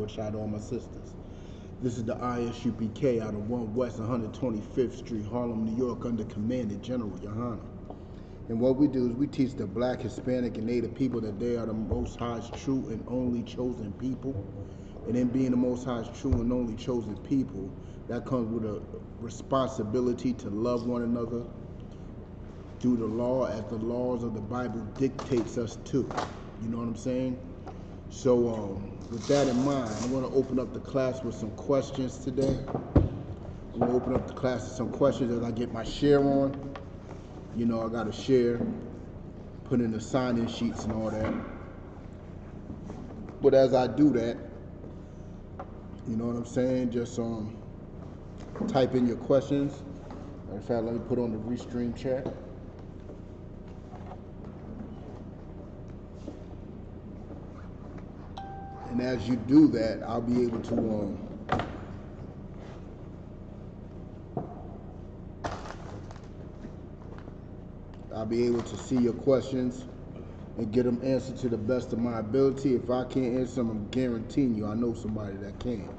Lord. Shout out to all my sisters. This is the ISUPK out of 1 West 125th Street, Harlem, New York, under command of General Yohana. And what we do is we teach the Black, Hispanic, and Native people that they are the Most High's true and only chosen people. And in being the Most High's true and only chosen people, that comes with a responsibility to love one another through the law as the laws of the Bible dictates us to. You know what I'm saying? So with that in mind, I'm going to open up the class with some questions today. I'm going to open up the class with some questions as I get my share on. You know, I got to share, put in the sign-in sheets and all that. But as I do that, you know what I'm saying, just type in your questions. In fact, let me put on the restream chat. And as you do that, I'll be able to see your questions and get them answered to the best of my ability. If I can't answer them, I'm guaranteeing you I know somebody that can.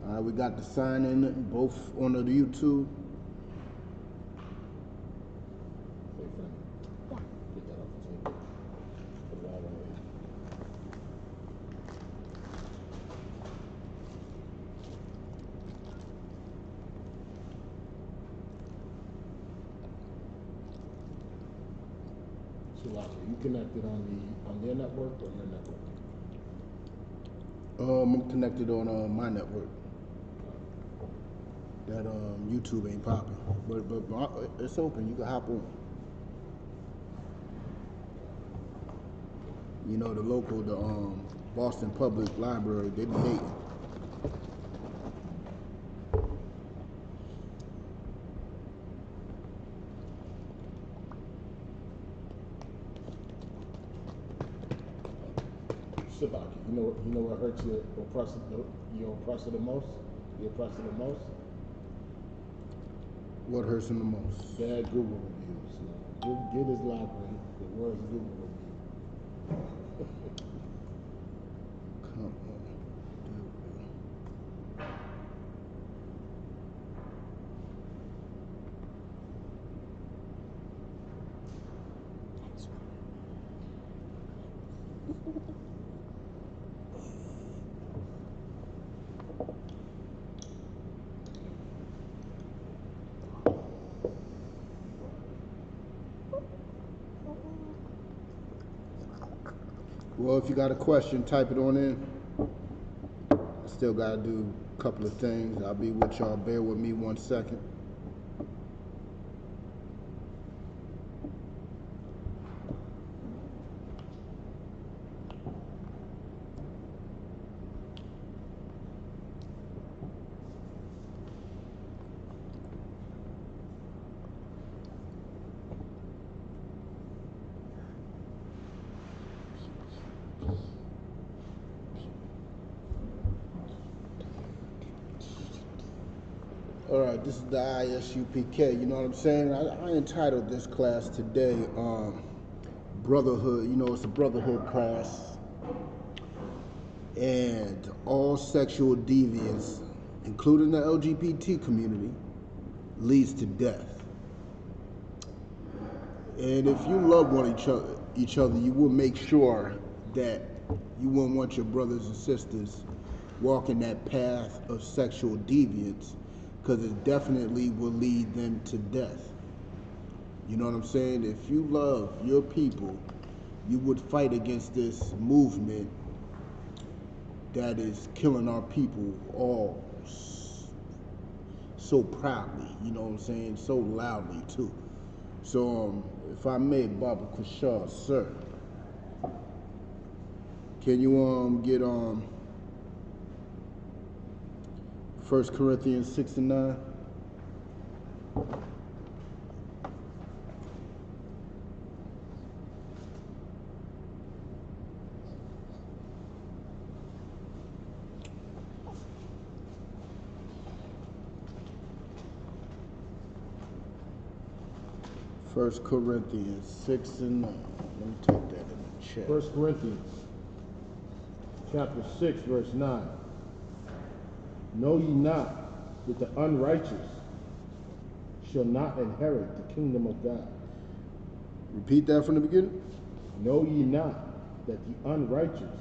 All right, we got the sign in both on the YouTube. You connected on their network or your network? I'm connected on my network. That YouTube ain't popping, but it's open. You can hop on. You know, the local, the Boston Public Library, they be hating. You know what hurts you, your oppressor the most? The oppressor the most? What hurts him the most? Bad Google reviews. Get his library the worst Google review. Come on. Well, if you got a question, type it on in. I still got to do a couple of things. I'll be with y'all. Bear with me 1 second. All right, this is the ISUPK. You know what I'm saying? I entitled this class today, Brotherhood. You know, it's a Brotherhood class. And all sexual deviance, including the LGBT community, leads to death. And if you love each other, you will make sure that you won't want your brothers and sisters walking that path of sexual deviance, because it definitely will lead them to death. You know what I'm saying? If you love your people, you would fight against this movement that is killing our people all so proudly, you know what I'm saying? So loudly too. So if I may, Baba Kushar, sir, can you get 1 Corinthians 6:9? 1 Corinthians 6 and 9. Let me take that in the chat. 1 Corinthians chapter 6, verse 9. Know ye not that the unrighteous shall not inherit the kingdom of God? Repeat that from the beginning. Know ye not that the unrighteous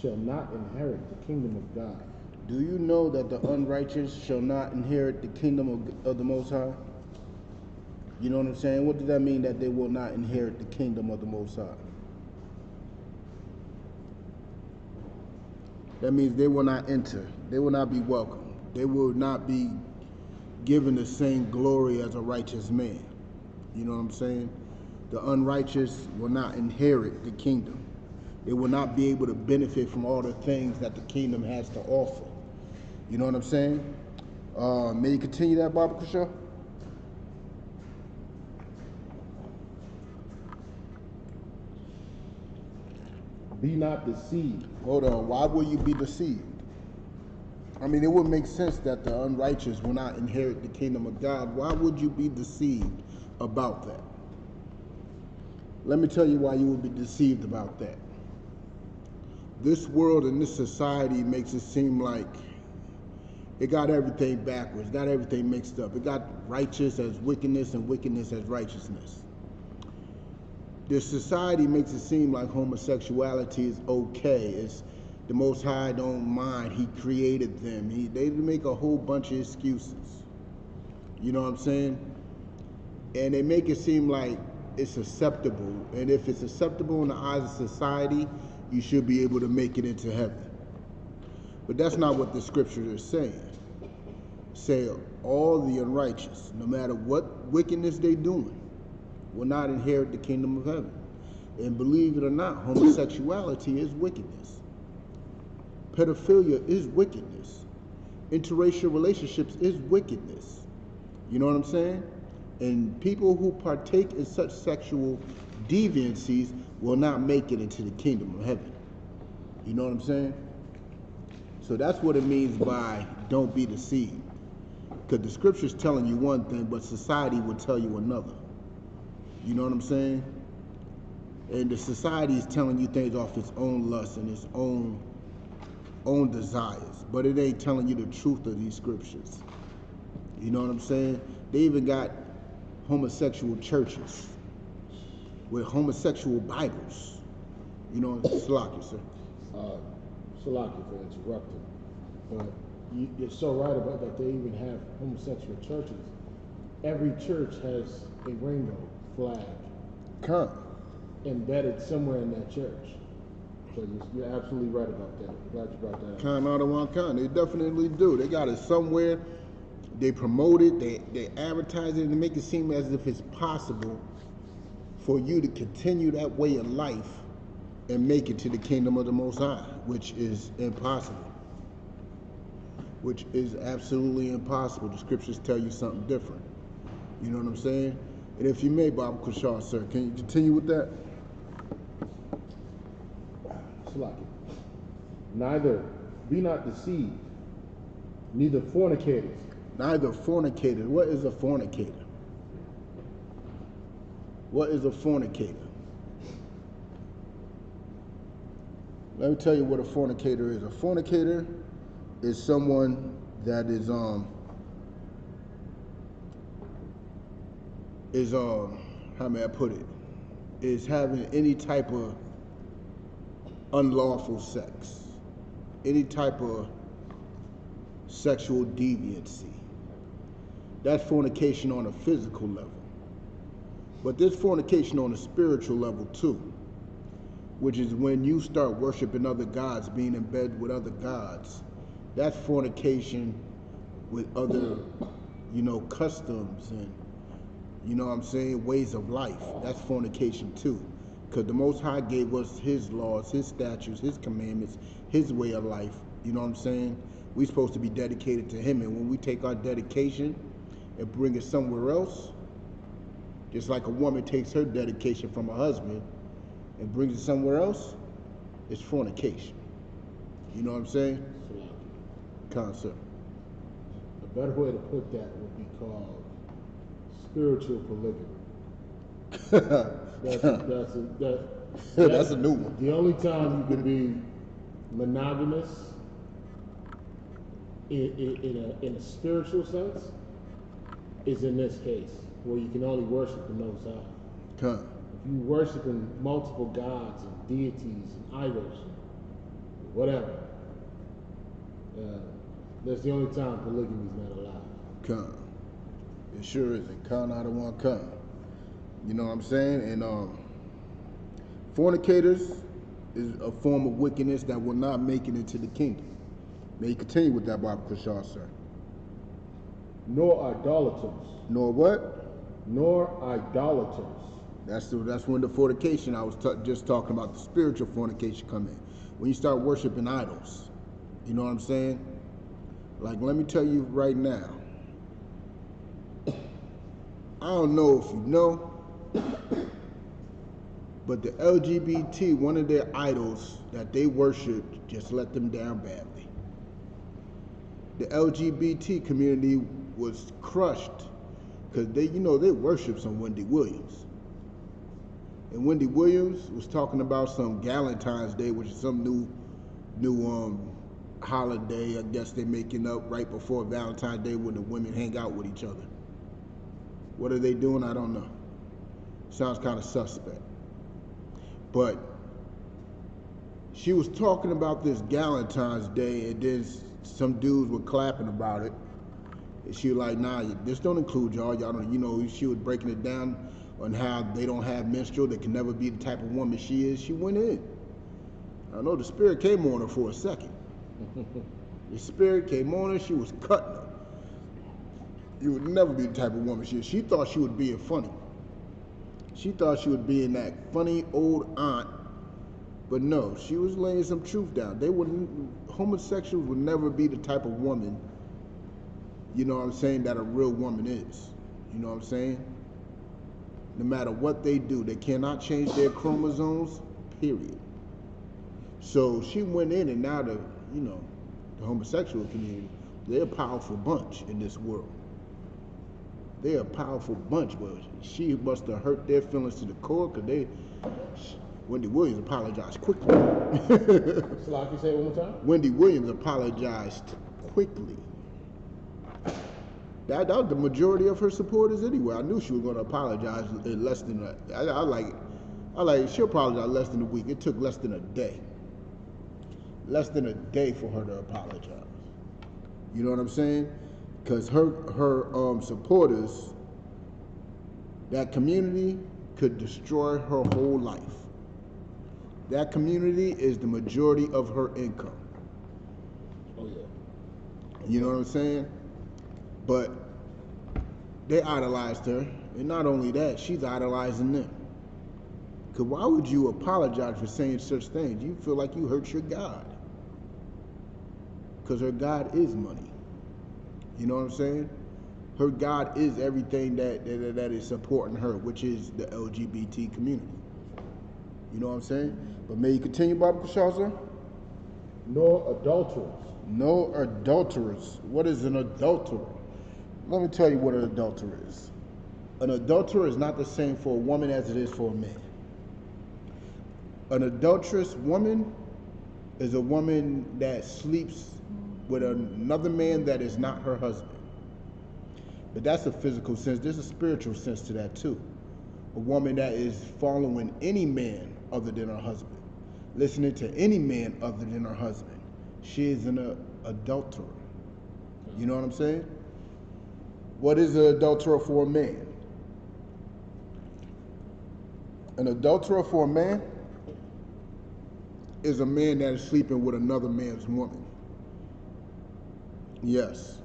shall not inherit the kingdom of God? Do you know that the unrighteous shall not inherit the kingdom of the Most High? You know what I'm saying? What does that mean, that they will not inherit the kingdom of the Most High? That means they will not enter. They will not be welcome. They will not be given the same glory as a righteous man. You know what I'm saying? The unrighteous will not inherit the kingdom. They will not be able to benefit from all the things that the kingdom has to offer. You know what I'm saying? May you continue that, Baba Kusha? Be not deceived. Hold on. Why will you be deceived? I mean, it would make sense that the unrighteous will not inherit the kingdom of God. Why would you be deceived about that? Let me tell you why you would be deceived about that. This world and this society makes it seem like it got everything backwards, got everything mixed up. It got righteous as wickedness and wickedness as righteousness. This society makes it seem like homosexuality is okay. It's the Most High don't mind. He created them. They make a whole bunch of excuses. You know what I'm saying? And they make it seem like it's acceptable. And if it's acceptable in the eyes of society, you should be able to make it into heaven. But that's not what the scripture is saying. Say all the unrighteous, no matter what wickedness they're doing, will not inherit the kingdom of heaven. And believe it or not, homosexuality is wickedness. Pedophilia is wickedness. Interracial relationships is wickedness. You know what I'm saying? And people who partake in such sexual deviancies will not make it into the kingdom of heaven. You know what I'm saying? So that's what it means by don't be deceived. Because the scripture's telling you one thing, but society will tell you another. You know what I'm saying? And the society is telling you things off its own lust and its own desires. But it ain't telling you the truth of these scriptures. You know what I'm saying? They even got homosexual churches with homosexual Bibles. You know, Salaki, sir. Salaki for interrupting. But you're so right about that. They even have homosexual churches. Every church has a rainbow flag embedded somewhere in that church. So you're absolutely right about that. I'm glad you brought that up. Out of one kind. They definitely do. They got it somewhere. They promote it. They advertise it and make it seem as if it's possible for you to continue that way of life and make it to the kingdom of the Most High, which is impossible. Which is absolutely impossible. The scriptures tell you something different. You know what I'm saying? And if you may, Bob Kushar, sir, can you continue with that? Salaki. Neither be not deceived, neither fornicators. Neither fornicators. What is a fornicator? What is a fornicator? Let me tell you what a fornicator is. A fornicator is someone that is how may I put it? Is having any type of unlawful sex, any type of sexual deviancy. That's fornication on a physical level. But there's fornication on a spiritual level too, which is when you start worshiping other gods, being in bed with other gods. That's fornication with other, customs and, what I'm saying, ways of life. That's fornication too. Because the Most High gave us His laws, His statutes, His commandments, His way of life. You know what I'm saying? We're supposed to be dedicated to Him. And when we take our dedication and bring it somewhere else, just like a woman takes her dedication from her husband and brings it somewhere else, it's fornication. You know what I'm saying? Concept. A better way to put that would be called spiritual polygamy. That's a new one. The only time you can be monogamous in a spiritual sense is in this case, where you can only worship the Most High. If you worship in multiple gods and deities and idols, whatever, that's the only time polygamy is not allowed. It sure isn't. Out of one. You know what I'm saying? And fornicators is a form of wickedness that will not make it into the kingdom. May you continue with that, Bob Kushar, sir. Nor idolaters. Nor what? Nor idolaters. That's when the fornication I was just talking about, the spiritual fornication come in. When you start worshiping idols. You know what I'm saying? Like, let me tell you right now. I don't know if you know, but the LGBT, one of their idols that they worshiped just let them down badly. The LGBT community was crushed because they worship some Wendy Williams. And Wendy Williams was talking about some Valentine's Day, which is some new holiday. I guess they're making up right before Valentine's Day when the women hang out with each other. What are they doing? I don't know. Sounds kind of suspect. But she was talking about this Valentine's Day, and then some dudes were clapping about it. And she was like, nah, this don't include y'all. Y'all don't, she was breaking it down on how they don't have menstrual. They can never be the type of woman she is. She went in. I know the spirit came on her for a second. The spirit came on her. She was cutting her. You would never be the type of woman she is. She thought she was being funny. She thought she was being that funny old aunt. But no, she was laying some truth down. Homosexuals would never be the type of woman, you know what I'm saying, that a real woman is. You know what I'm saying? No matter what they do, they cannot change their chromosomes, period. So she went in, and now the homosexual community, they're a powerful bunch in this world. They're a powerful bunch, but she must have hurt their feelings to the core because Wendy Williams apologized quickly. So like you say it one more time? Wendy Williams apologized quickly. That was the majority of her supporters anyway. I knew she was going to apologize in less than she apologized less than a week. It took less than a day. Less than a day for her to apologize. You know what I'm saying? Because her supporters, that community could destroy her whole life. That community is the majority of her income. Oh yeah. You know what I'm saying? But they idolized her, and not only that, she's idolizing them. Because why would you apologize for saying such things? You feel like you hurt your God. Because her God is money. You know what I'm saying? Her God is everything that is supporting her, which is the LGBT community. You know what I'm saying? But may you continue, Baba Kushar? Nor adulterers. No adulterers. What is an adulterer? Let me tell you what an adulterer is. An adulterer is not the same for a woman as it is for a man. An adulterous woman is a woman that sleeps with another man that is not her husband. But that's a physical sense. There's a spiritual sense to that too. A woman that is following any man other than her husband, listening to any man other than her husband. She is an adulterer. You know what I'm saying? What is an adulterer for a man? An adulterer for a man is a man that is sleeping with another man's woman. Yes.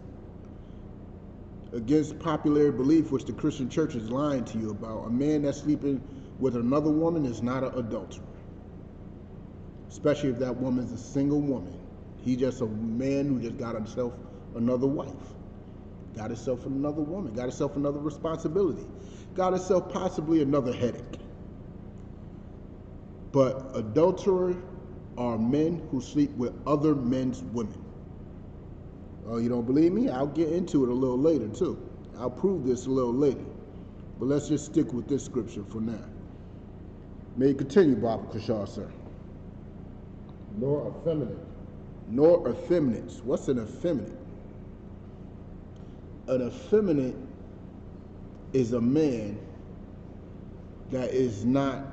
Against popular belief, which the Christian church is lying to you about, a man that's sleeping with another woman is not an adulterer. Especially if that woman's a single woman. He's just a man who just got himself another wife. Got himself another woman. Got himself another responsibility. Got himself possibly another headache. But adulterers are men who sleep with other men's women. Oh, you don't believe me? I'll get into it a little later too. I'll prove this a little later. But let's just stick with this scripture for now. May you continue, Baba Kashar, sir. Nor effeminate. Nor effeminate. What's an effeminate? An effeminate is a man that is not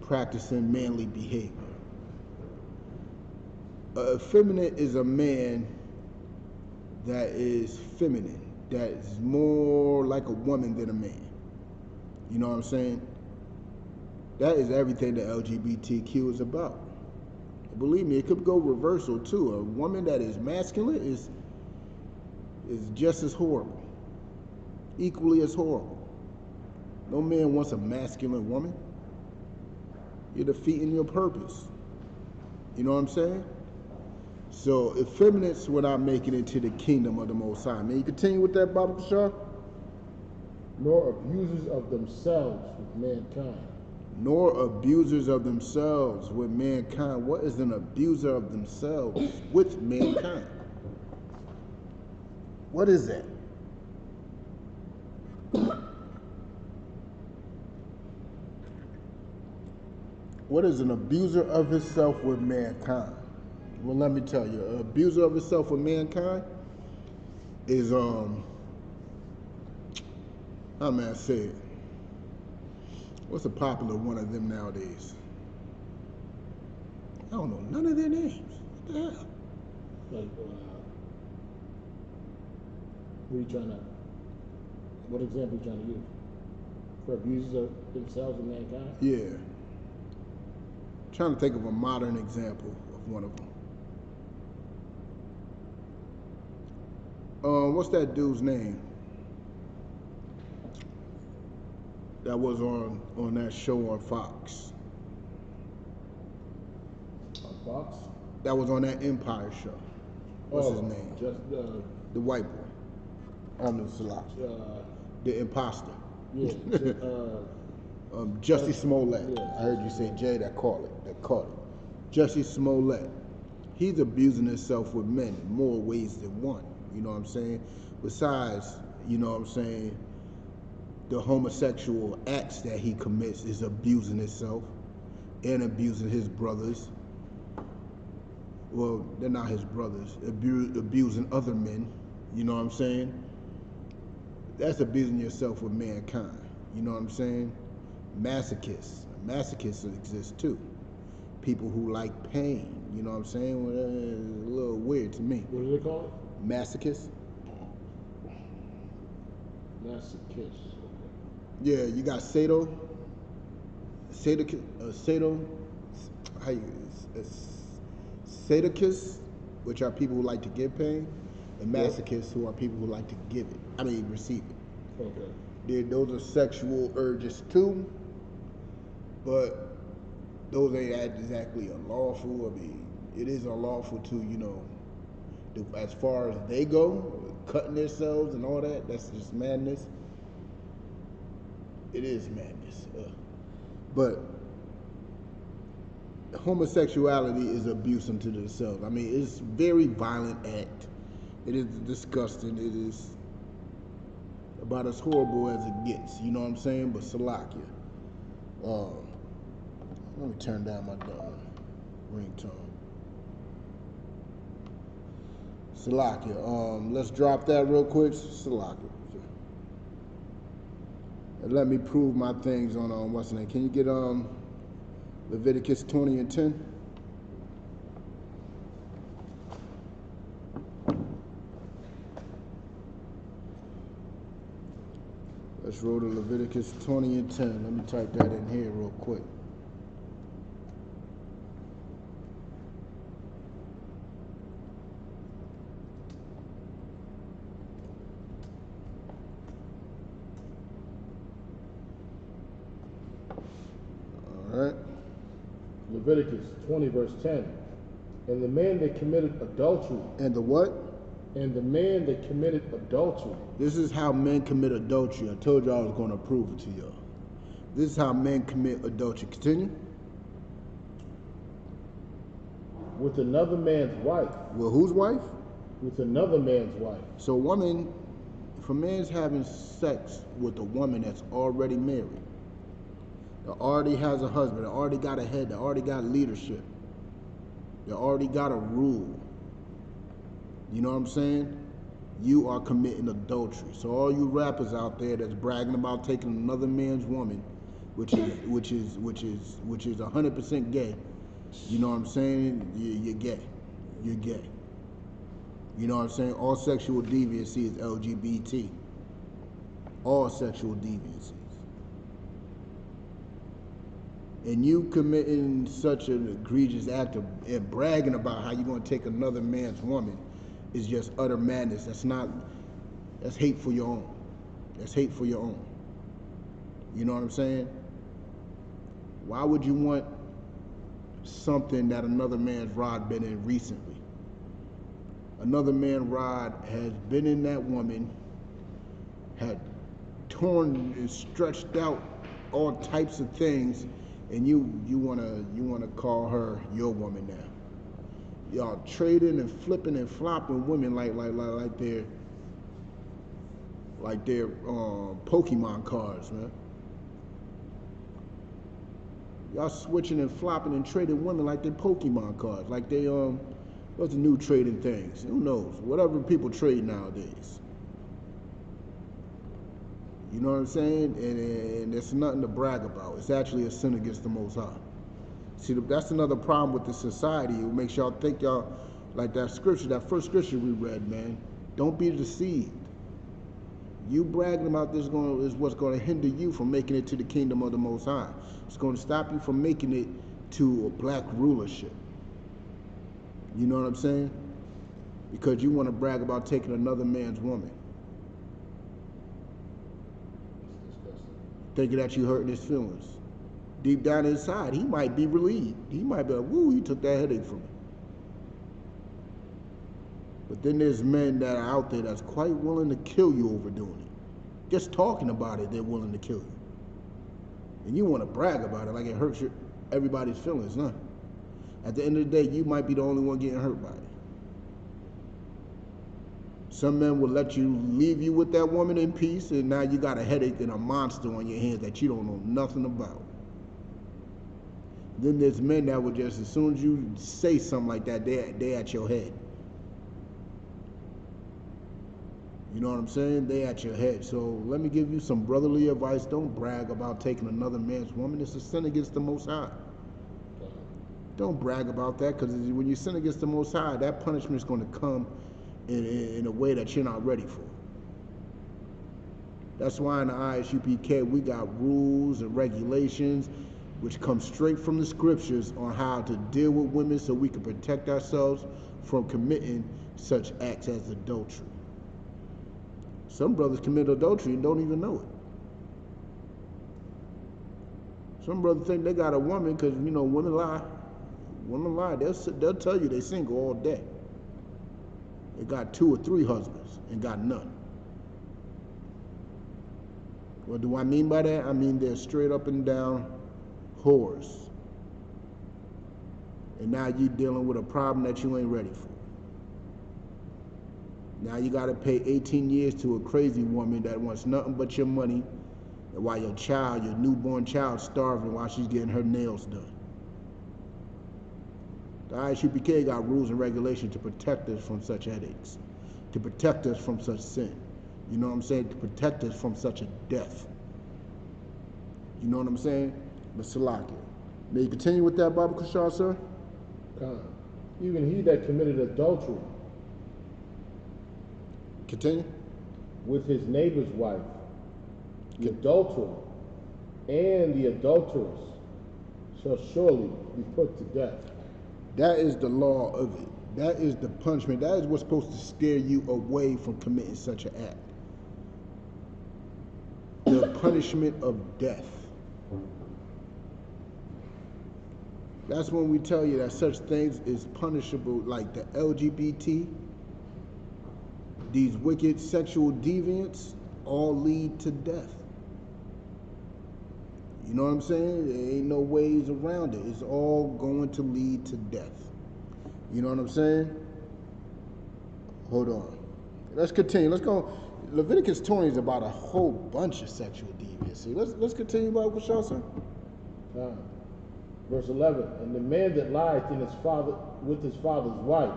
practicing manly behavior. Effeminate is a man that is feminine, that is more like a woman than a man. You know what I'm saying? That is everything that LGBTQ is about. Believe me, it could go reversal too. A woman that is masculine is just as horrible, equally as horrible. No man wants a masculine woman. You're defeating your purpose. You know what I'm saying? So effeminates will not make it into the kingdom of the Most High. May you continue with that, Baba Kashar? Nor abusers of themselves with mankind. Nor abusers of themselves with mankind. What is an abuser of themselves with mankind? What is that? What is an abuser of himself with mankind? Well, let me tell you, an abuser of himself with mankind is, how may I say it? What's a popular one of them nowadays? I don't know none of their names. What the hell? Like, what example are you trying to use? For abusers of themselves and mankind? Yeah. Trying to think of a modern example of one of them. What's that dude's name? That was on that show on Fox. On Fox? That was on that Empire show. What's his name? Just the white boy. Ahmed Salah. The imposter. Yeah. Jussie Smollett. Yeah. I heard you say Jay. That caught it. Jussie Smollett. He's abusing himself with men in more ways than one. You know what I'm saying? Besides, you know what I'm saying, the homosexual acts that he commits is abusing himself and abusing his brothers. Well, they're not his brothers. Abusing other men. You know what I'm saying? That's abusing yourself with mankind. You know what I'm saying? Masochists. Masochists exist too. People who like pain. You know what I'm saying? Well, it's a little weird to me. What do they call it? Masochists. Masochist. Yeah, you got Sado, sadochists, which are people who like to give pain, and masochists, who are people who like to receive it. Okay. Those are sexual urges too, but those ain't exactly unlawful. It is unlawful to, as far as they go, cutting themselves and all that. That's just madness. It is madness. But homosexuality is abuse unto themselves. It's a very violent act. It is disgusting. It is about as horrible as it gets. You know what I'm saying? But Salakia. Let me turn down my ringtone. Salakia. Let's drop that real quick. Salakia. And let me prove my things on what's the name. Can you get Leviticus 20 and 10? Let's roll to Leviticus 20 and 10. Let me type that in here real quick. Leviticus 20 verse 10. And the man that committed adultery. And the what? And the man that committed adultery. This is how men commit adultery. I told you I was going to prove it to y'all. This is how men commit adultery. Continue. With another man's wife. Well, whose wife? With another man's wife. So a woman if a man's having sex with a woman that's already married, that already has a husband, that already got a head, that already got leadership, that already got a rule, you know what I'm saying? You are committing adultery. So all you rappers out there that's bragging about taking another man's woman, which is 100% gay, you know what I'm saying? You're gay. You're gay. You know what I'm saying? All sexual deviancy is LGBT. All sexual deviancies. And you committing such an egregious act of and bragging about how you're going to take another man's woman is just utter madness. That's hate for your own. That's hate for your own. You know what I'm saying? Why would you want something that another man's rod been in recently? Another man's rod has been in that woman, had torn and stretched out all types of things, and you wanna call her your woman now. Y'all trading and flipping and flopping women like they're Pokemon cards, man. Y'all switching and flopping and trading women like they're Pokemon cards, like they what's the new trading things? Who knows? Whatever people trade nowadays. You know what I'm saying? And it's nothing to brag about. It's actually a sin against the Most High. See, that's another problem with the society. It makes y'all think y'all, like that scripture, that first scripture we read, man. Don't be deceived. You bragging about this is what's going to hinder you from making it to the kingdom of the Most High. It's going to stop you from making it to a black rulership. You know what I'm saying? Because you want to brag about taking another man's woman. Thinking that you hurting his feelings. Deep down inside, he might be relieved. He might be like, woo, you took that headache from me. But then there's men that are out there that's quite willing to kill you over doing it. Just talking about it, they're willing to kill you. And you want to brag about it like it hurts everybody's feelings, huh? At the end of the day, you might be the only one getting hurt by it. Some men will let you leave you with that woman in peace, and now you got a headache and a monster on your hands that you don't know nothing about. Then there's men that will just, as soon as you say something like that, they at your head. You know what I'm saying? They at your head. So let me give you some brotherly advice. Don't brag about taking another man's woman. It's a sin against the Most High. Don't brag about that, because when you sin against the Most High, that punishment is going to come in a way that you're not ready for. That's why in the ISUPK we got rules and regulations which come straight from the scriptures on how to deal with women so we can protect ourselves from committing such acts as adultery. Some brothers commit adultery and don't even know it. Some brothers think they got a woman because, you know, women lie. Women lie. They'll tell you they single all day. They got 2 or 3 husbands and got none. What do I mean by that? I mean they're straight up and down whores. And now you're dealing with a problem that you ain't ready for. Now you got to pay 18 years to a crazy woman that wants nothing but your money, while your newborn child, starving while she's getting her nails done. The ISUPK got rules and regulations to protect us from such headaches, to protect us from such sin. You know what I'm saying? To protect us from such a death. You know what I'm saying? But Salakia. May you continue with that, Baba Kushar, sir? Even he that committed adultery Continue. with his neighbor's wife, the adulterer and the adulteress shall surely be put to death. That is the law of it. That is the punishment. That is what's supposed to steer you away from committing such an act. The punishment of death. That's when we tell you that such things is punishable, like the LGBT, these wicked sexual deviants, all lead to death. You know what I'm saying? There ain't no ways around it. It's all going to lead to death. You know what I'm saying? Hold on. Let's continue. Let's Leviticus 20 is about a whole bunch of sexual deviancy. Let's continue about what y'all say. Verse 11, and the man that lieth in with his father's wife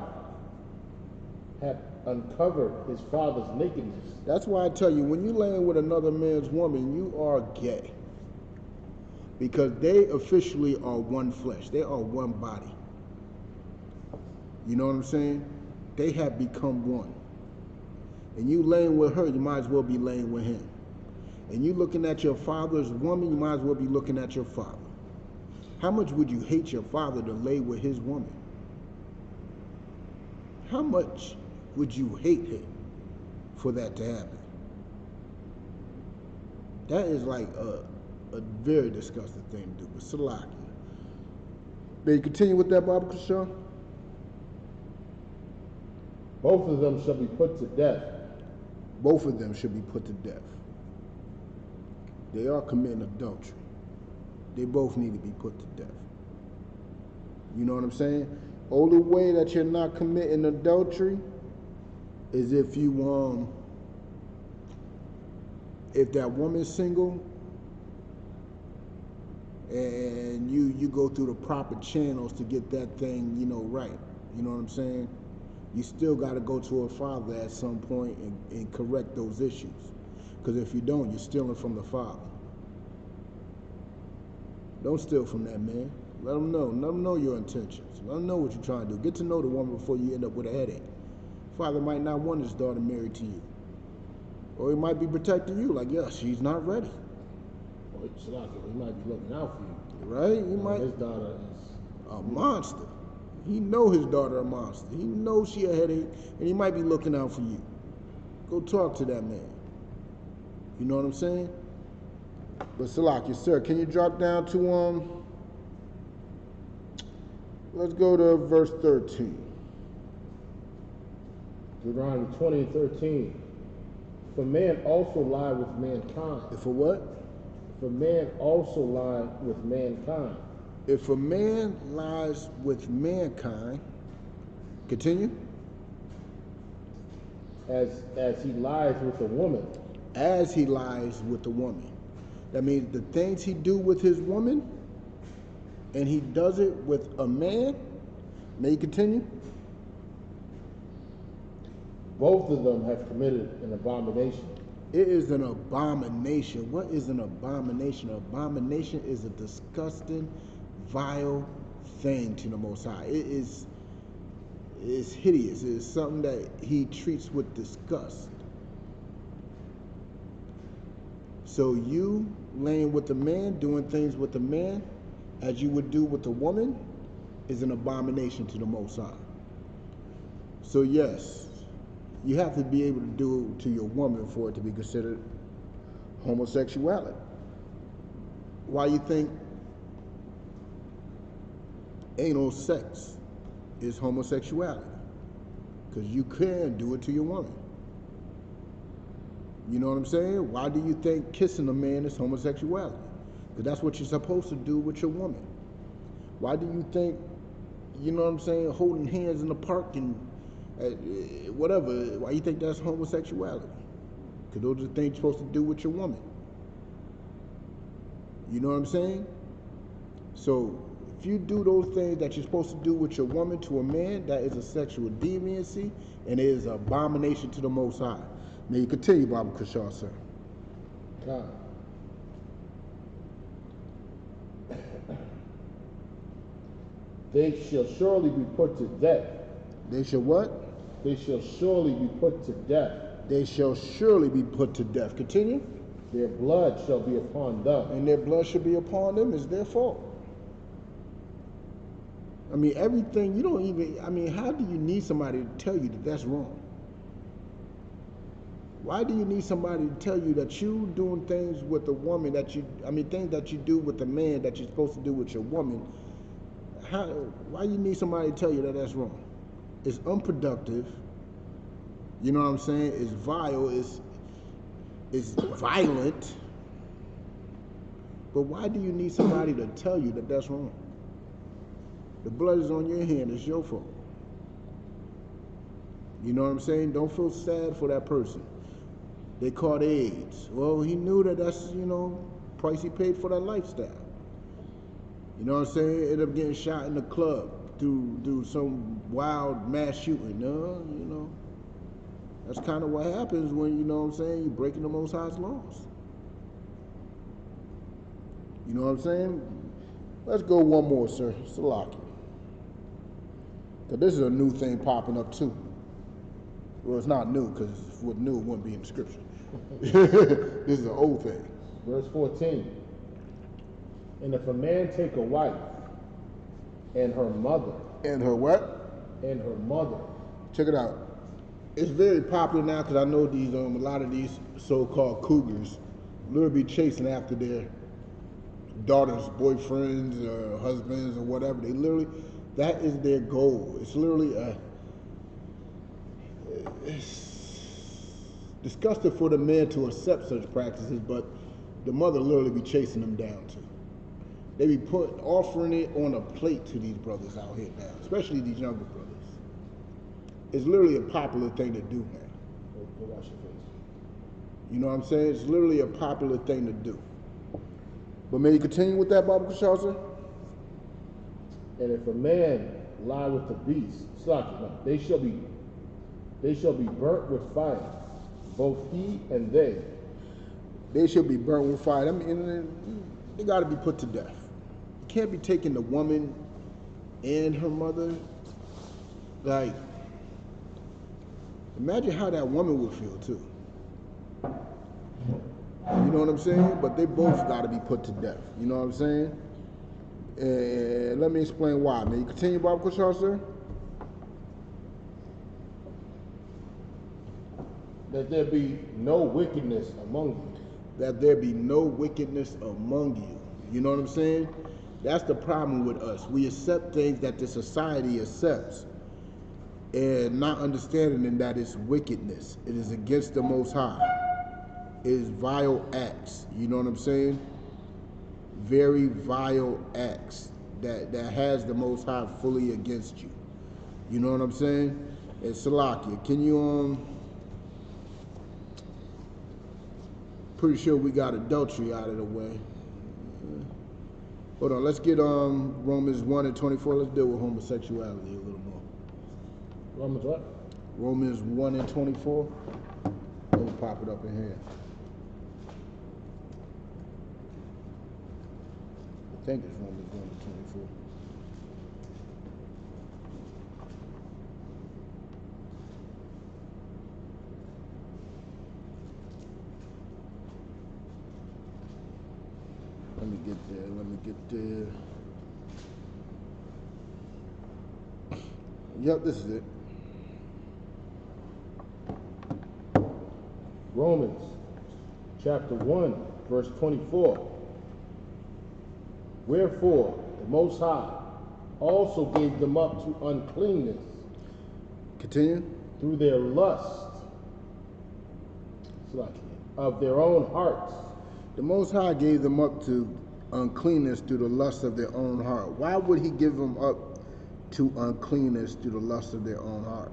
hath uncovered his father's nakedness. That's why I tell you, when you laying with another man's woman, you are gay. Because they officially are one flesh. They are one body. You know what I'm saying? They have become one. And you laying with her, you might as well be laying with him. And you looking at your father's woman, you might as well be looking at your father. How much would you hate your father to lay with his woman? How much would you hate him for that to happen? That is like a very disgusting thing to do. But Salaki. May you continue with that, Baba Kashaw? Both of them shall be put to death. Both of them should be put to death. They are committing adultery. They both need to be put to death. You know what I'm saying? Only way that you're not committing adultery is if you if that woman's single and you go through the proper channels to get that thing, right. You know what I'm saying? You still got to go to her father at some point and correct those issues. Because if you don't, you're stealing from the father. Don't steal from that man. Let him know. Let him know your intentions. Let him know what you're trying to do. Get to know the woman before you end up with a headache. Father might not want his daughter married to you. Or he might be protecting you, like, yeah, she's not ready. Or he might be looking out for you. Right? He might. His daughter is a monster. He know his daughter a monster. He knows she a headache, and he might be looking out for you. Go talk to that man. You know what I'm saying? But Salaki, sir, can you drop down to let's go to verse 13. Deuteronomy 20 and 13. If a man also lie with mankind. If a what? If a man also lie with mankind. If a man lies with mankind, continue. As he lies with a woman. As he lies with a woman. That means the things he do with his woman, and he does it with a man. May you continue? Both of them have committed an abomination. It is an abomination. What is an abomination? An abomination is a disgusting, vile thing to the Most High. It's hideous. It is something that he treats with disgust. So you laying with a man, doing things with a man, as you would do with a woman, is an abomination to the Most High. So yes, you have to be able to do it to your woman for it to be considered homosexuality. Why you think anal sex is homosexuality? Because you can do it to your woman. You know what I'm saying? Why do you think kissing a man is homosexuality? Because that's what you're supposed to do with your woman. Why do you think, you know what I'm saying, holding hands in the park and whatever, why you think that's homosexuality? Because those are the things you're supposed to do with your woman. You know what I'm saying? So if you do those things that you're supposed to do with your woman to a man, that is a sexual deviancy, and it is an abomination to the Most High. May you continue, Baba Kashaw, sir. God. They shall surely be put to death. They shall what? They shall surely be put to death. They shall surely be put to death. Continue. Their blood shall be upon them. And their blood shall be upon them. It's their fault. I mean, everything, you don't even, I mean, how do you need somebody to tell you that that's wrong? Why do you need somebody to tell you that you doing things with a woman things that you do with a man that you're supposed to do with your woman? Why you need somebody to tell you that that's wrong? It's unproductive. You know what I'm saying? It's vile. It's violent. But why do you need somebody to tell you that that's wrong? The blood is on your hand. It's your fault. You know what I'm saying? Don't feel sad for that person. They caught AIDS. Well, he knew that that's, price he paid for that lifestyle. You know what I'm saying? Ended up getting shot in the club do some wild mass shooting. That's kind of what happens when, you're breaking the Most High's laws. You know what I'm saying? Let's go one more, sir. Salaki. Because this is a new thing popping up too. Well, it's not new, because if it was new, it wouldn't be in the scripture. This is an old thing. Verse 14. And if a man take a wife, and her mother. And her what? And her mother. Check it out. It's very popular now, because I know these a lot of these so-called cougars literally be chasing after their daughters' boyfriends or husbands or whatever. They literally, that is their goal. It's literally it's disgusting for the men to accept such practices, but the mother literally be chasing them down too. They be offering it on a plate to these brothers out here now, especially these younger brothers. It's literally a popular thing to do now. Go wash your face. You know what I'm saying? It's literally a popular thing to do. But may you continue with that, Baba Kushal, sir? And if a man lie with the beast, they shall be burnt with fire, both he and they. They shall be burnt with fire. I mean, they got to be put to death. You can't be taking the woman and her mother. Like, imagine how that woman would feel too. You know what I'm saying? But they both got to be put to death. You know what I'm saying? And let me explain why. May you continue, Baba Kushal, sir? That there be no wickedness among you. That there be no wickedness among you. You know what I'm saying? That's the problem with us. We accept things that the society accepts, and not understanding that it's wickedness. It is against the Most High. It is vile acts. You know what I'm saying? Very vile acts that has the Most High fully against you. You know what I'm saying? And Salakia, can you pretty sure we got adultery out of the way. Hold on, let's get Romans 1 and 24. Let's deal with homosexuality a little more. Romans what? Romans 1 and 24. Let me pop it up in here. I think it's Romans 1 and 24. Let me get there. Yep, this is it. Romans chapter 1, verse 24. Wherefore the Most High also gave them up to uncleanness. Continue. Through their lust of their own hearts. The Most High gave them up to uncleanness through the lust of their own heart. Why would he give them up to uncleanness through the lust of their own heart?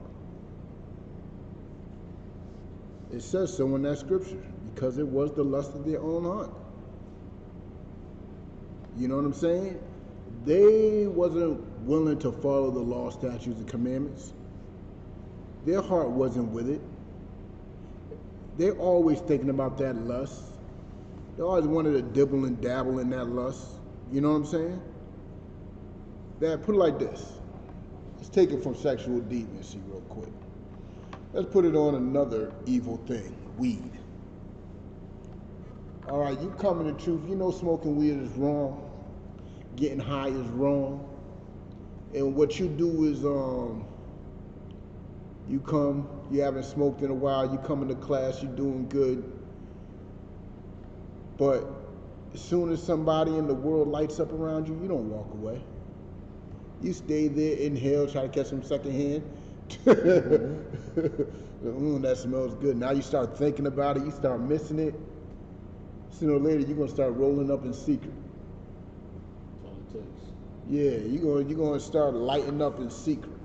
It says so in that scripture, because it was the lust of their own heart. You know what I'm saying? They wasn't willing to follow the law, statutes, and commandments. Their heart wasn't with it. They're always thinking about that lust. They always wanted to dibble and dabble in that lust. You know what I'm saying? That, put it like this. Let's take it from sexual deviancy real quick. Let's put it on another evil thing, weed. All right, you come in the truth. You know smoking weed is wrong. Getting high is wrong. And what you do is, you come, you haven't smoked in a while, you come into class, you're doing good. But as soon as somebody in the world lights up around you, you don't walk away. You stay there, inhale, try to catch some secondhand. That smells good. Now you start thinking about it, you start missing it. Sooner or later, you're going to start rolling up in secret. That's all it takes. Yeah, you're going to start lighting up in secret.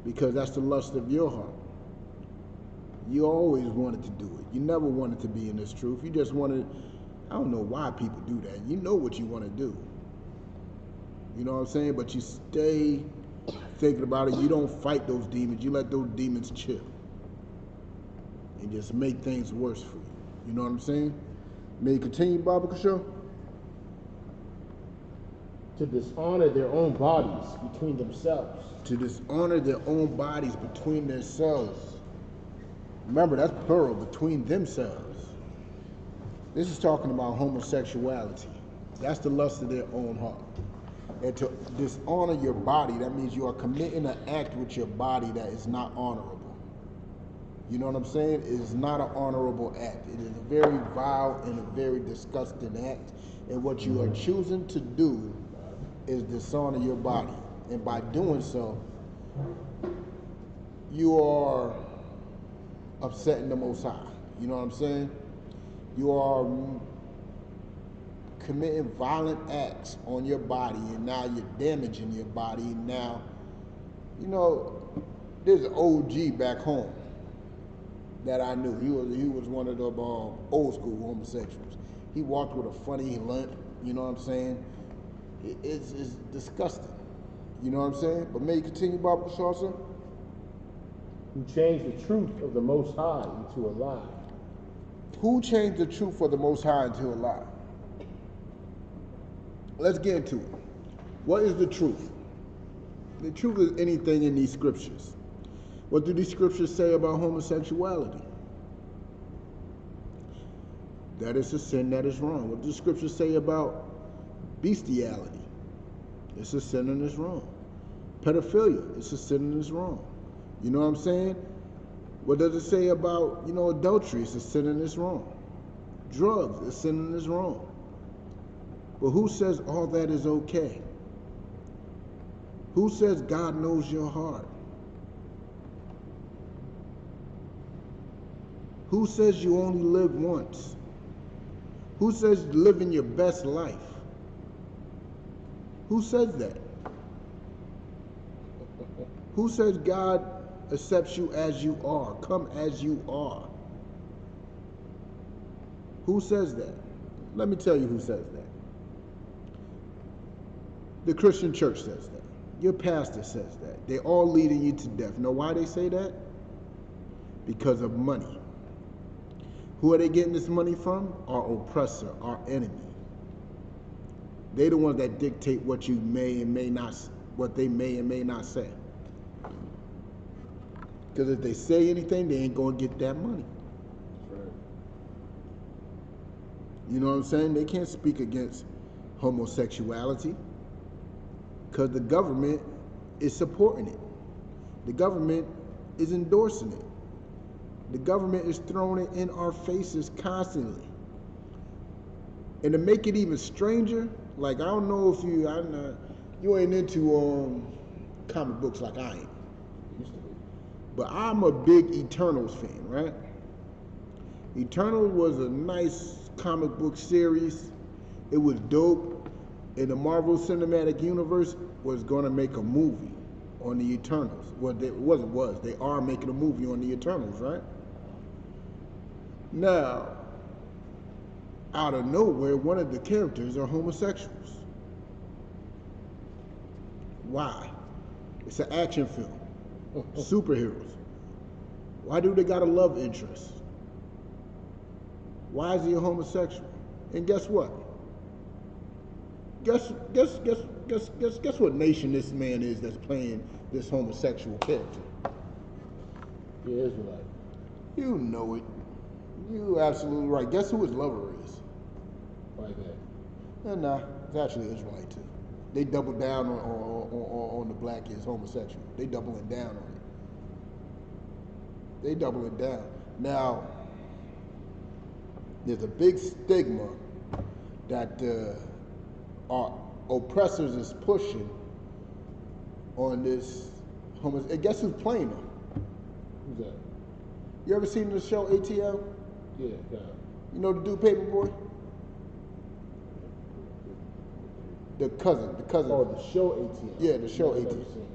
Because that's the lust of your heart. You always wanted to do it. You never wanted to be in this truth. You just wanted, I don't know why people do that. You know what you want to do. You know what I'm saying? But you stay thinking about it. You don't fight those demons. You let those demons chill. And just make things worse for you. You know what I'm saying? May you continue, Baba Kasho? To dishonor their own bodies between themselves. To dishonor their own bodies between themselves. Remember, that's plural, between themselves. This is talking about homosexuality. That's the lust of their own heart. And to dishonor your body, that means you are committing an act with your body that is not honorable. You know what I'm saying? It is not an honorable act. It is a very vile and a very disgusting act. And what you are choosing to do is dishonor your body. And by doing so, you are upsetting the Most High. You know what I'm saying? You are committing violent acts on your body, and now you're damaging your body. Now, you know, there's an OG back home that I knew. He was one of the old school homosexuals. He walked with a funny limp. You know what I'm saying? It's disgusting. You know what I'm saying? But may you continue, Baba Kasha? Who changed the truth of the Most High into a lie. Who changed the truth for the Most High into a lie? Let's get into it. What is the truth? The truth is anything in these scriptures. What do these scriptures say about homosexuality? That is a sin, that is wrong. What do the scriptures say about bestiality? It's a sin and it's wrong. Pedophilia, it's a sin and it's wrong. You know what I'm saying? What does it say about, adultery? It's a sin and it's wrong. Drugs, it's a sin and it's wrong. But who says all that is okay? Who says God knows your heart? Who says you only live once? Who says living your best life? Who says that? Who says God accepts you as you are? Come as you are. Who says that? Let me tell you who says that. The Christian church says that. Your pastor says that. They're all leading you to death. Know why they say that? Because of money. Who are they getting this money from? Our oppressor, our enemy. They're the ones that dictate what you may and may not, what they may and may not say. Because if they say anything, they ain't going to get that money. That's right. You know what I'm saying? They can't speak against homosexuality because the government is supporting it. The government is endorsing it. The government is throwing it in our faces constantly. And to make it even stranger, like I don't know if you ain't into comic books like I ain't. Used to be. But I'm a big Eternals fan, right? Eternals was a nice comic book series. It was dope. And the Marvel Cinematic Universe was going to make a movie on the Eternals. Well, they are making a movie on the Eternals, right? Now, out of nowhere, one of the characters are homosexuals. Why? It's an action film. Superheroes. Why do they got a love interest? Why is he a homosexual? And guess what? Guess what nation this man is that's playing this homosexual character? The Israelite. You know it. You absolutely right. Guess who his lover is? Like that. And it's actually Israelite too. They double down on the black is homosexual. They doubling down on it. They doubling down. Now, there's a big stigma that our oppressors is pushing on this homosexual. And guess who's playing them? Who's that? You ever seen the show ATL? Yeah. You know the dude Paperboy? The cousin. Oh, the show ATL. Yeah, the show ATL. Never seen it.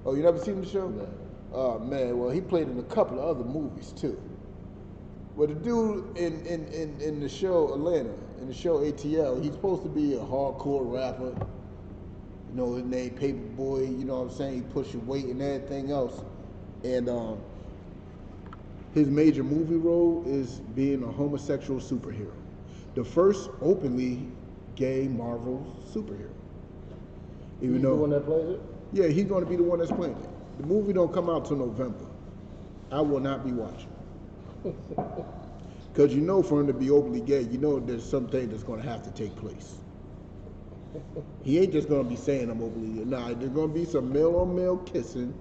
Oh, you never seen the show? No. Oh man, well he played in a couple of other movies too. But the dude in the show Atlanta, in the show ATL, he's supposed to be a hardcore rapper. You know, his name Paperboy, you know what I'm saying? He pushing weight and everything else. And his major movie role is being a homosexual superhero. The first openly gay Marvel superhero. Even He's though, the one that plays it? yeah, he's going to be the one that's playing it. The movie don't come out till November. I will not be watching. Because you know, for him to be openly gay, you know there's something that's going to have to take place. He ain't just going to be saying I'm openly gay. Nah, there's going to be some male-on-male kissing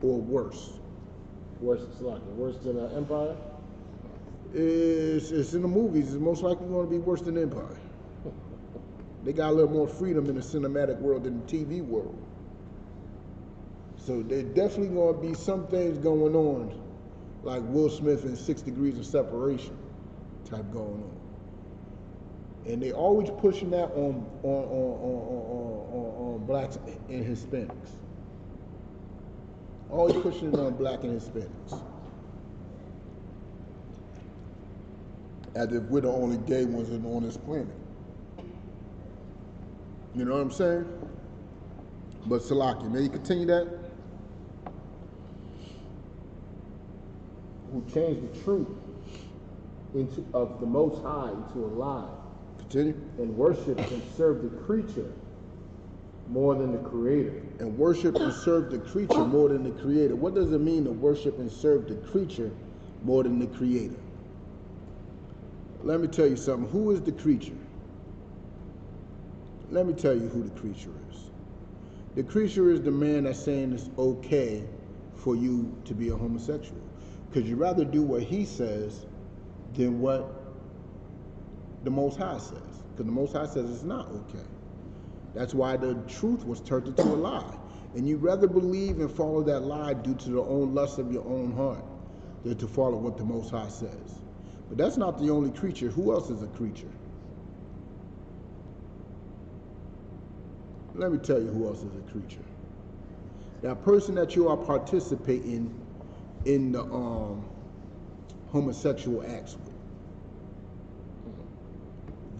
or worse. Worse than Empire? It's in the movies. It's most likely going to be worse than Empire. They got a little more freedom in the cinematic world than the TV world. So there's definitely going to be some things going on, like Will Smith in 6 Degrees of Separation type going on. And they always pushing that on blacks and Hispanics. Always pushing it on black and Hispanics. As if we're the only gay ones on this planet. You know what I'm saying? But Salaki, may you continue that? Who changed the truth of the Most High into a lie. Continue. And worship and serve the creature more than the Creator. And worship and serve the creature more than the Creator. What does it mean to worship and serve the creature more than the Creator? Let me tell you something. Who is the creature? Let me tell you who the creature is. The creature is the man that's saying it's okay for you to be a homosexual. Because you'd rather do what he says than what the Most High says. Because the Most High says it's not okay. That's why the truth was turned into a lie. And you'd rather believe and follow that lie due to the own lust of your own heart than to follow what the Most High says. But that's not the only creature. Who else is a creature? Let me tell you who else is a creature. That person that you are participating in the homosexual acts with.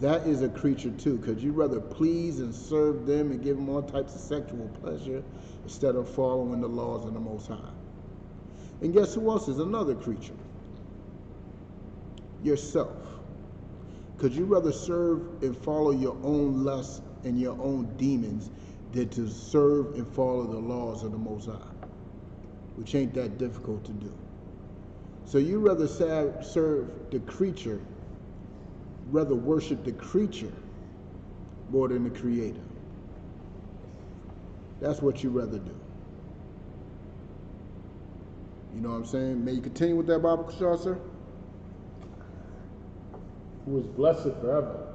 That is a creature too, because you rather please and serve them and give them all types of sexual pleasure instead of following the laws of the Most High. And guess who else is another creature? Yourself. Because you rather serve and follow your own lusts and your own demons than to serve and follow the laws of the Most High, which ain't that difficult to do. So you rather serve the creature, rather worship the creature more than the Creator. That's what you rather do. You know what I'm saying? May you continue with that, Bible Kashar, sir? Who is blessed forever.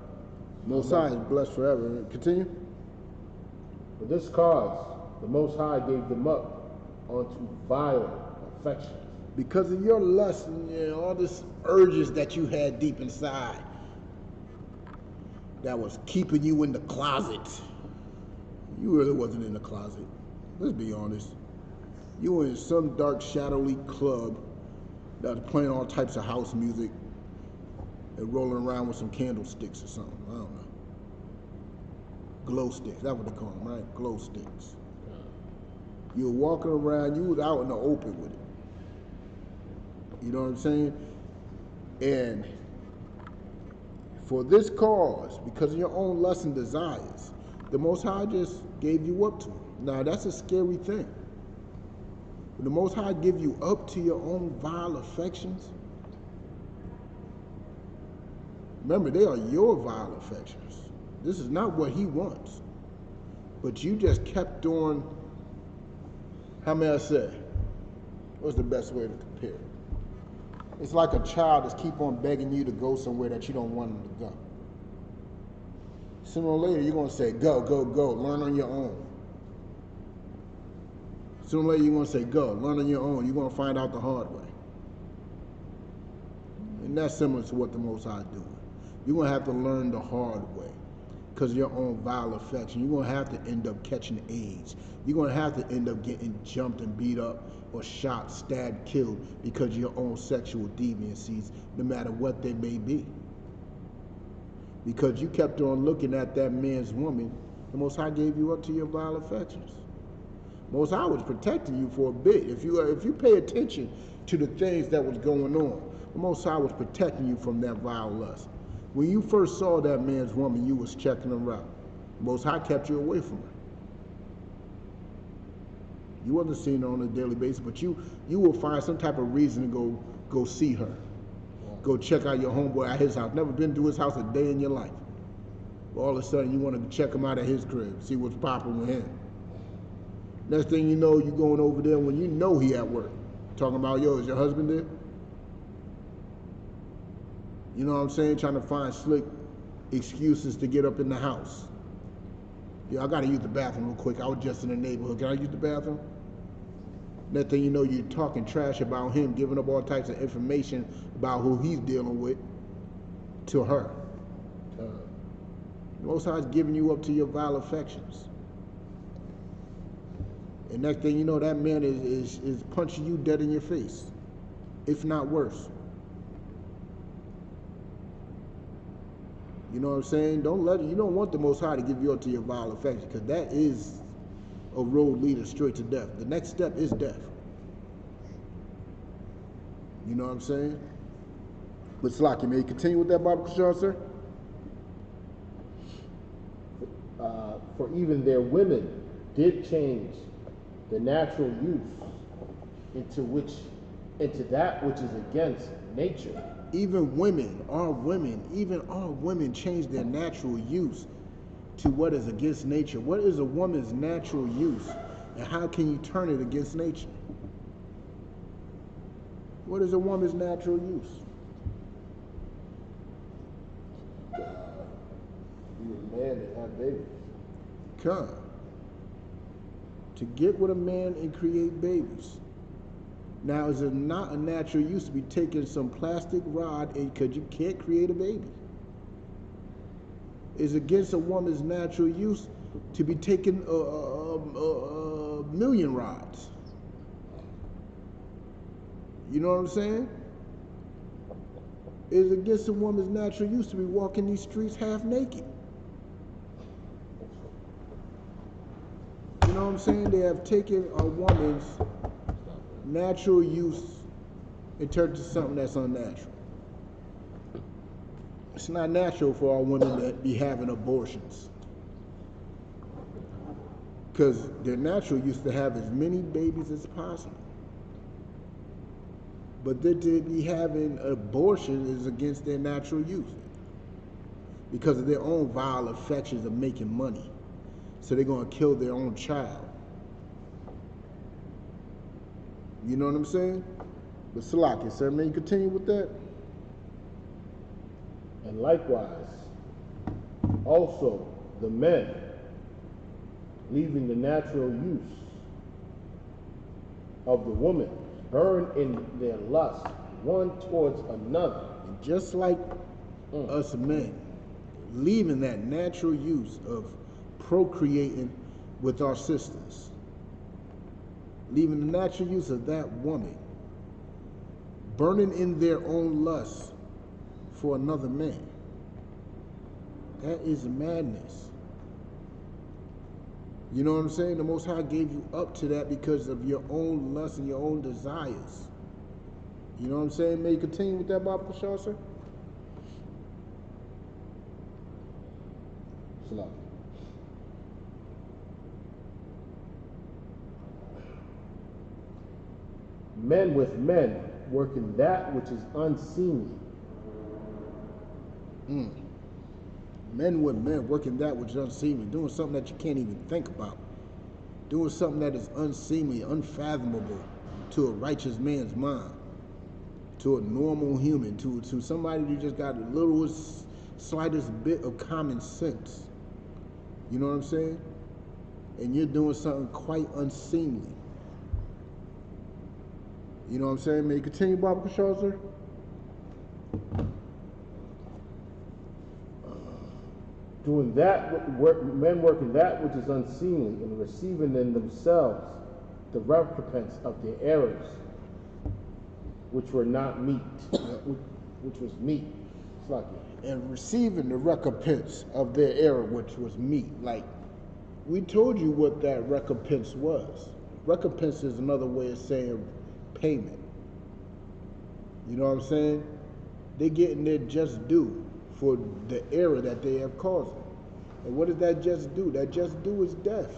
Most High is blessed forever. Continue. For this cause, the Most High gave them up unto vile affections. Because of your lust and all this urges that you had deep inside that was keeping you in the closet. You really wasn't in the closet. Let's be honest. You were in some dark, shadowy club that was playing all types of house music and rolling around with some candlesticks or something. I don't know. Glow sticks. That's what they call them, right? Glow sticks. You were walking around. You was out in the open with it. You know what I'm saying? And for this cause, because of your own lusts and desires, the Most High just gave you up to it. Now, that's a scary thing. When the Most High give you up to your own vile affections, remember, they are your vile affections. This is not what He wants. But you just kept on, how may I say? What's the best way to compare it? It's like a child that's keep on begging you to go somewhere that you don't want them to go. Sooner or later, you're going to say, go, go, go, learn on your own. Sooner or later, you're going to say, go, learn on your own. You're going to find out the hard way. And that's similar to what the Most High is doing. You're going to have to learn the hard way because of your own vile affection. You're going to have to end up catching AIDS. You're going to have to end up getting jumped and beat up or shot, stabbed, killed because of your own sexual deviancies, no matter what they may be. Because you kept on looking at that man's woman, the Most High gave you up to your vile affections. Most High was protecting you for a bit. If you pay attention to the things that was going on, the Most High was protecting you from that vile lust. When you first saw that man's woman, you was checking her out. The Most High kept you away from her. You wasn't seeing her on a daily basis, but you will find some type of reason to go see her. Go check out your homeboy at his house. Never been to his house a day in your life. All of a sudden, you want to check him out at his crib, see what's popping with him. Next thing you know, you going over there when you know he at work. Talking about, yo, is your husband there? You know what I'm saying? Trying to find slick excuses to get up in the house. Yeah, I got to use the bathroom real quick. I was just in the neighborhood. Can I use the bathroom? Next thing you know, you're talking trash about him, giving up all types of information about who he's dealing with to her. Most High's giving you up to your vile affections. And next thing you know, that man is punching you dead in your face, if not worse. You know what I'm saying? You don't want the Most High to give you up to your vile affections, because that is a road leading straight to death. The next step is death. You know what I'm saying? But Slaki, may you continue with that, Baba Kushar, sir? For even their women did change the natural use into that which is against nature. Even our women change their natural use to what is against nature. What is a woman's natural use, and how can you turn it against nature? What is a woman's natural use? Be a man and have babies. Come. To get with a man and create babies. Now, is it not a natural use to be taking some plastic rod because you can't create a baby? Is against a woman's natural use to be taking a million rods. You know what I'm saying? Is against a woman's natural use to be walking these streets half naked. You know what I'm saying? They have taken a woman's natural use and turned it to something that's unnatural. It's not natural for our women to be having abortions, because their natural use to have as many babies as possible. But they to be having abortion is against their natural use because of their own vile affections of making money. So they're going to kill their own child. You know what I'm saying? But Salaki, sir, may you continue with that? And likewise, also the men, leaving the natural use of the woman, burn in their lust one towards another. And just like us men, leaving that natural use of procreating with our sisters, leaving the natural use of that woman, burning in their own lust for another man. That is madness. You know what I'm saying? The Most High gave you up to that because of your own lust and your own desires. You know what I'm saying? May you continue with that, Baba Kushar, sir? Salam. Men with men working that which is unseemly. Men with men working that which is unseemly, doing something that you can't even think about, doing something that is unseemly, unfathomable to a righteous man's mind, to a normal human, to somebody who just got the littlest, slightest bit of common sense. You know what I'm saying? And you're doing something quite unseemly. You know what I'm saying? May you continue, Baba Kushar, sir? Doing that, men working that which is unseemly, and receiving in themselves the recompense of their errors, which were not meat, which was meat. It's like it. And receiving the recompense of their error, which was meat. Like, we told you what that recompense was. Recompense is another way of saying payment. You know what I'm saying? They're getting their just due for the error that they have caused. And what does that just do? That just due is death.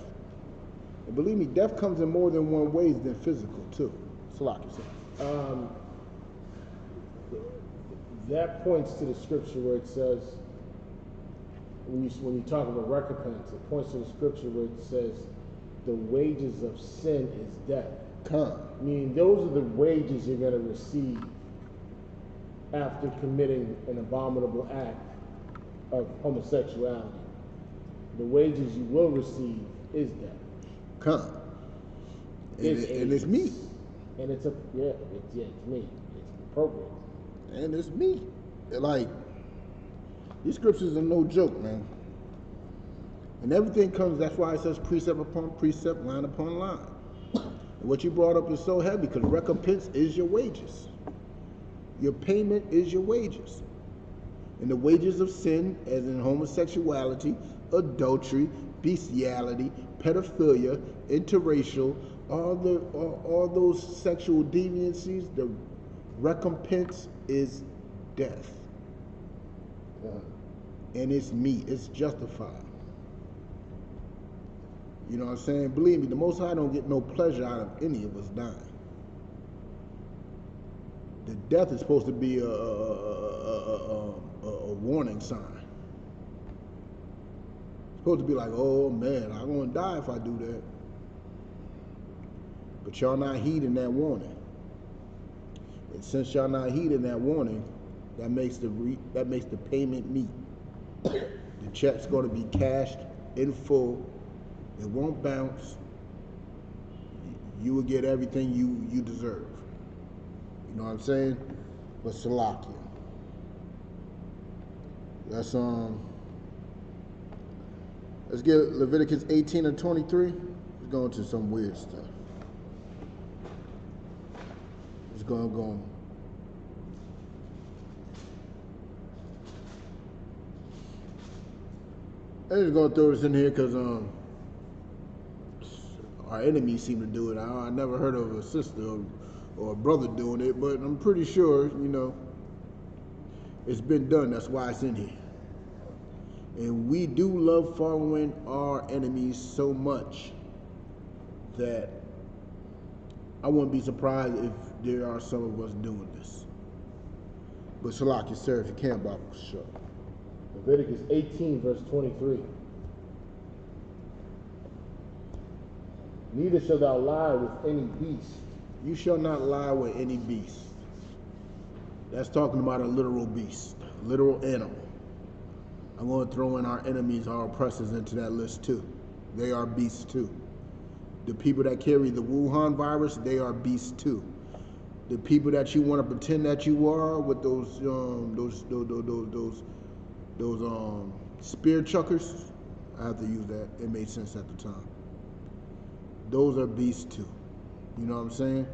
And believe me, death comes in more than one ways than physical, too. Salaki says. That points to the scripture where it says, when you talk about recompense, it points to the scripture where it says, the wages of sin is death. Come. Meaning those are the wages you're going to receive after committing an abominable act of homosexuality. The wages you will receive is death. Come. And it's me. And it's it's me. It's appropriate. And it's me. Like, these scriptures are no joke, man. And everything comes, that's why it says precept upon precept, line upon line. And what you brought up is so heavy, because recompense is your wages. Your payment is your wages. And the wages of sin, as in homosexuality, adultery, bestiality, pedophilia, interracial, all those sexual deviancies, the recompense is death. And it's me, it's justified. You know what I'm saying? Believe me, the Most High don't get no pleasure out of any of us dying. The death is supposed to be a warning sign. It's supposed to be like, oh man, I'm going to die if I do that. But y'all not heeding that warning. And since y'all not heeding that warning, that makes the payment meet. The check's going to be cashed in full. It won't bounce. You will get everything you deserve. You know what I'm saying? But Salakia. Let's get Leviticus 18 and 23. Let's go into some weird stuff. It's gonna go. I'm just gonna throw this in here because our enemies seem to do it. I never heard of a sister or a brother doing it, but I'm pretty sure, you know, it's been done. That's why it's in here. And we do love following our enemies so much that I wouldn't be surprised if there are some of us doing this. But Salaki, sir, if you can, Bible, sure. Leviticus 18, verse 23. Neither shalt thou lie with any beast. You shall not lie with any beast. That's talking about a literal beast, a literal animal. I'm going to throw in our enemies, our oppressors into that list too. They are beasts too. The people that carry the Wuhan virus, they are beasts too. The people that you want to pretend that you are with those spear chuckers, I have to use that. It made sense at the time. Those are beasts too. You know what I'm saying?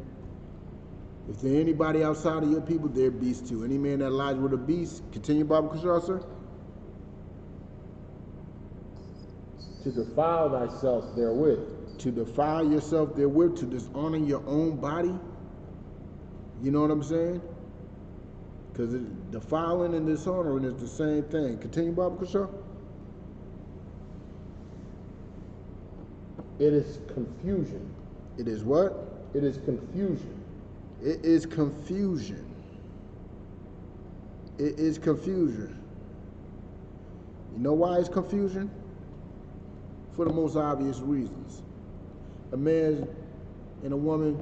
If there's anybody outside of your people, they're beasts too. Any man that lies with a beast, continue, Bible Kushar, sir. To defile thyself therewith. To defile yourself therewith, to dishonor your own body. You know what I'm saying? Because defiling and dishonoring is the same thing. Continue, Bible Kushar. It is confusion. It is what? It is confusion. It is confusion. It is confusion. You know why it's confusion? For the most obvious reasons. A man and a woman,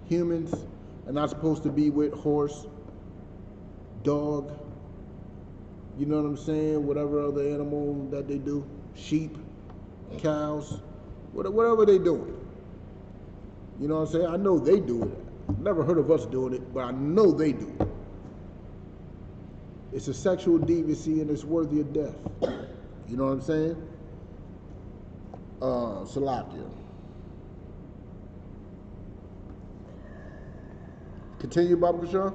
humans, are not supposed to be with horse, dog, you know what I'm saying? Whatever other animal that they do, sheep, cows, whatever they doing. You know what I'm saying? I know they do it. Never heard of us doing it, but I know they do it. It's a sexual deviancy and it's worthy of death. You know what I'm saying? Salakia. Continue, Baba Kashaw.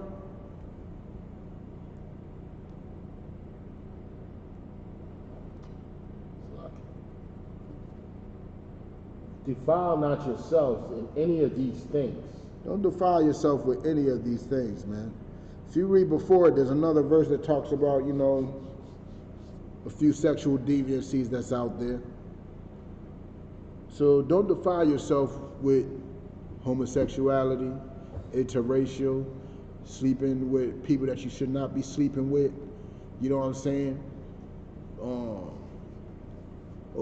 Defile not yourselves in any of these things. Don't defile yourself with any of these things, man. If you read before it, there's another verse that talks about, you know, a few sexual deviancies that's out there. So don't defile yourself with homosexuality, interracial, sleeping with people that you should not be sleeping with. You know what I'm saying? Oh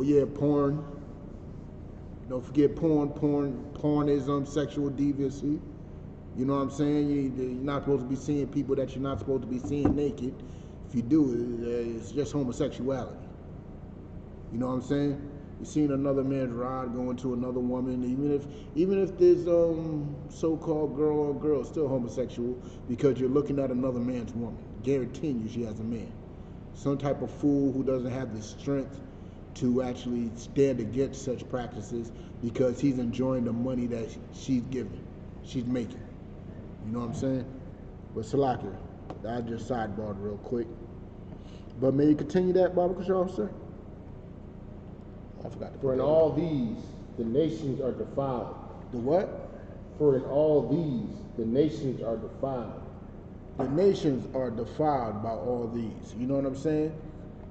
yeah, porn. Don't forget pornism, sexual deviancy. You know what I'm saying? You're not supposed to be seeing people that you're not supposed to be seeing naked. If you do, it's just homosexuality. You know what I'm saying? You're seeing another man's rod going to another woman, even if there's so-called girl on girl, still homosexual because you're looking at another man's woman. Guaranteeing you she has a man. Some type of fool who doesn't have the strength to actually stand against such practices because he's enjoying the money that she's making. You know what I'm saying? But Salakia, I just sidebarred real quick. But may you continue that, Baba Kashaw, sir? I forgot to put For in all these, the nations are defiled. The what? For in all these, the nations are defiled. The nations are defiled by all these. You know what I'm saying?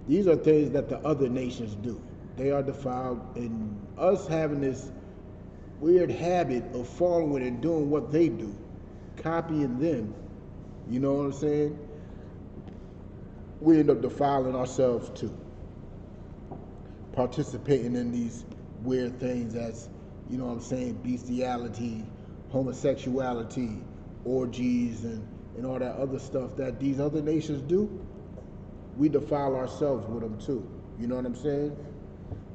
These are things that the other nations do. They are defiled, and us having this weird habit of following and doing what they do, copying them, you know what I'm saying? We end up defiling ourselves too. Participating in these weird things as, you know what I'm saying, bestiality, homosexuality, orgies, and all that other stuff that these other nations do. We defile ourselves with them too. You know what I'm saying?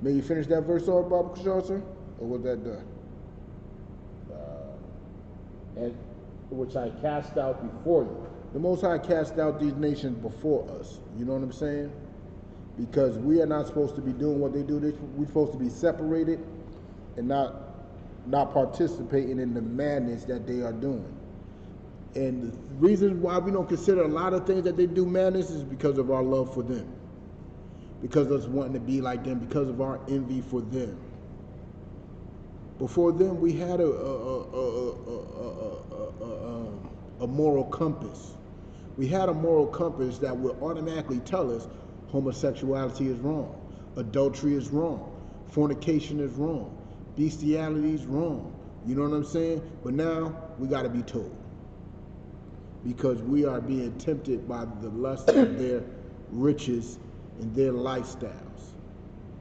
May you finish that verse off, Baba Kashaw, sir? Or was that done? And which I cast out before you. The Most High cast out these nations before us. You know what I'm saying? Because we are not supposed to be doing what they do. We're supposed to be separated and not participating in the madness that they are doing. And the reason why we don't consider a lot of things that they do madness is because of our love for them. Because of us wanting to be like them, because of our envy for them. Before them, we had a moral compass. We had a moral compass that would automatically tell us homosexuality is wrong, adultery is wrong, fornication is wrong, bestiality is wrong. You know what I'm saying? But now we got to be told. Because we are being tempted by the lust of their riches and their lifestyles.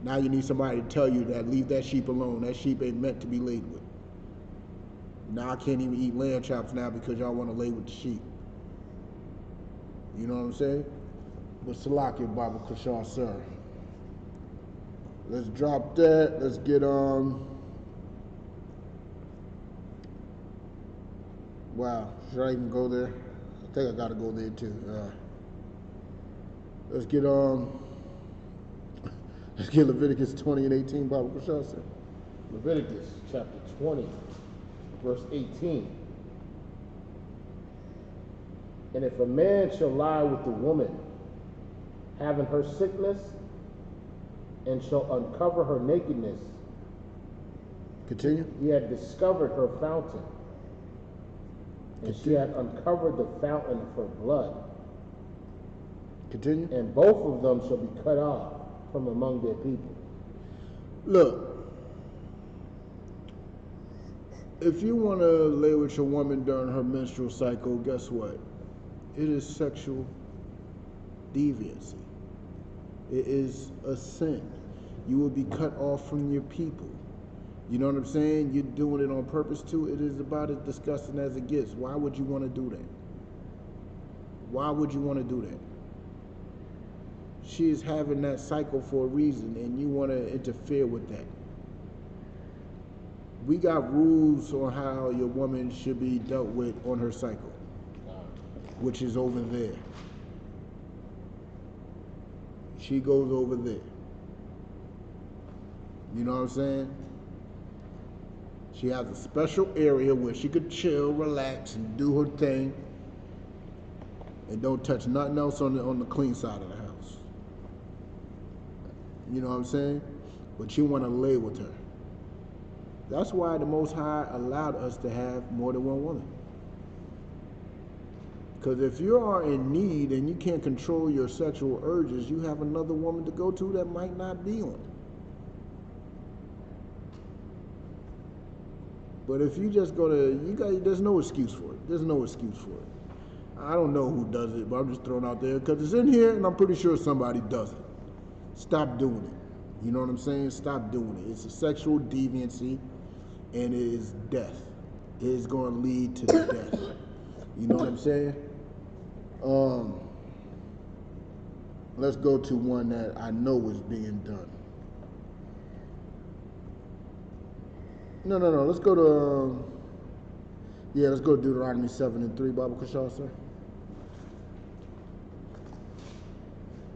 Now you need somebody to tell you that leave that sheep alone. That sheep ain't meant to be laid with. Now I can't even eat lamb chops now because y'all want to lay with the sheep. You know what I'm saying? But Salakia, Baba Kashaw, sir. Let's drop that. Let's get wow, should I even go there? I think I gotta go there too. Let's get Leviticus 20 and 18, Baba Kashaw, sir. Leviticus chapter 20, verse 18. And if a man shall lie with a woman, having her sickness, and shall uncover her nakedness, Continue. he had discovered her fountain, and she had uncovered the fountain of her blood. Continue. And both of them shall be cut off from among their people. Look, if you want to lay with your woman during her menstrual cycle, guess what? It is sexual deviancy. It is a sin. You will be cut off from your people. You know what I'm saying? You're doing it on purpose too. It is about as disgusting as it gets. Why would you want to do that? Why would you want to do that? She is having that cycle for a reason, and you want to interfere with that. We got rules on how your woman should be dealt with on her cycle, which is over there. She goes over there. You know what I'm saying? She has a special area where she could chill, relax, and do her thing, and don't touch nothing else on the clean side of the house. You know what I'm saying? But you want to lay with her. That's why the Most High allowed us to have more than one woman. Because if you are in need and you can't control your sexual urges, you have another woman to go to that might not be on. But if you just go to, there's no excuse for it. There's no excuse for it. I don't know who does it, but I'm just throwing out there because it's in here and I'm pretty sure somebody does it. Stop doing it. You know what I'm saying? Stop doing it. It's a sexual deviancy and it is death. It is going to lead to death. You know what I'm saying? Let's go to one that I know is being done. No. Let's go to, let's go to Deuteronomy 7:3, Baba Kashal, sir.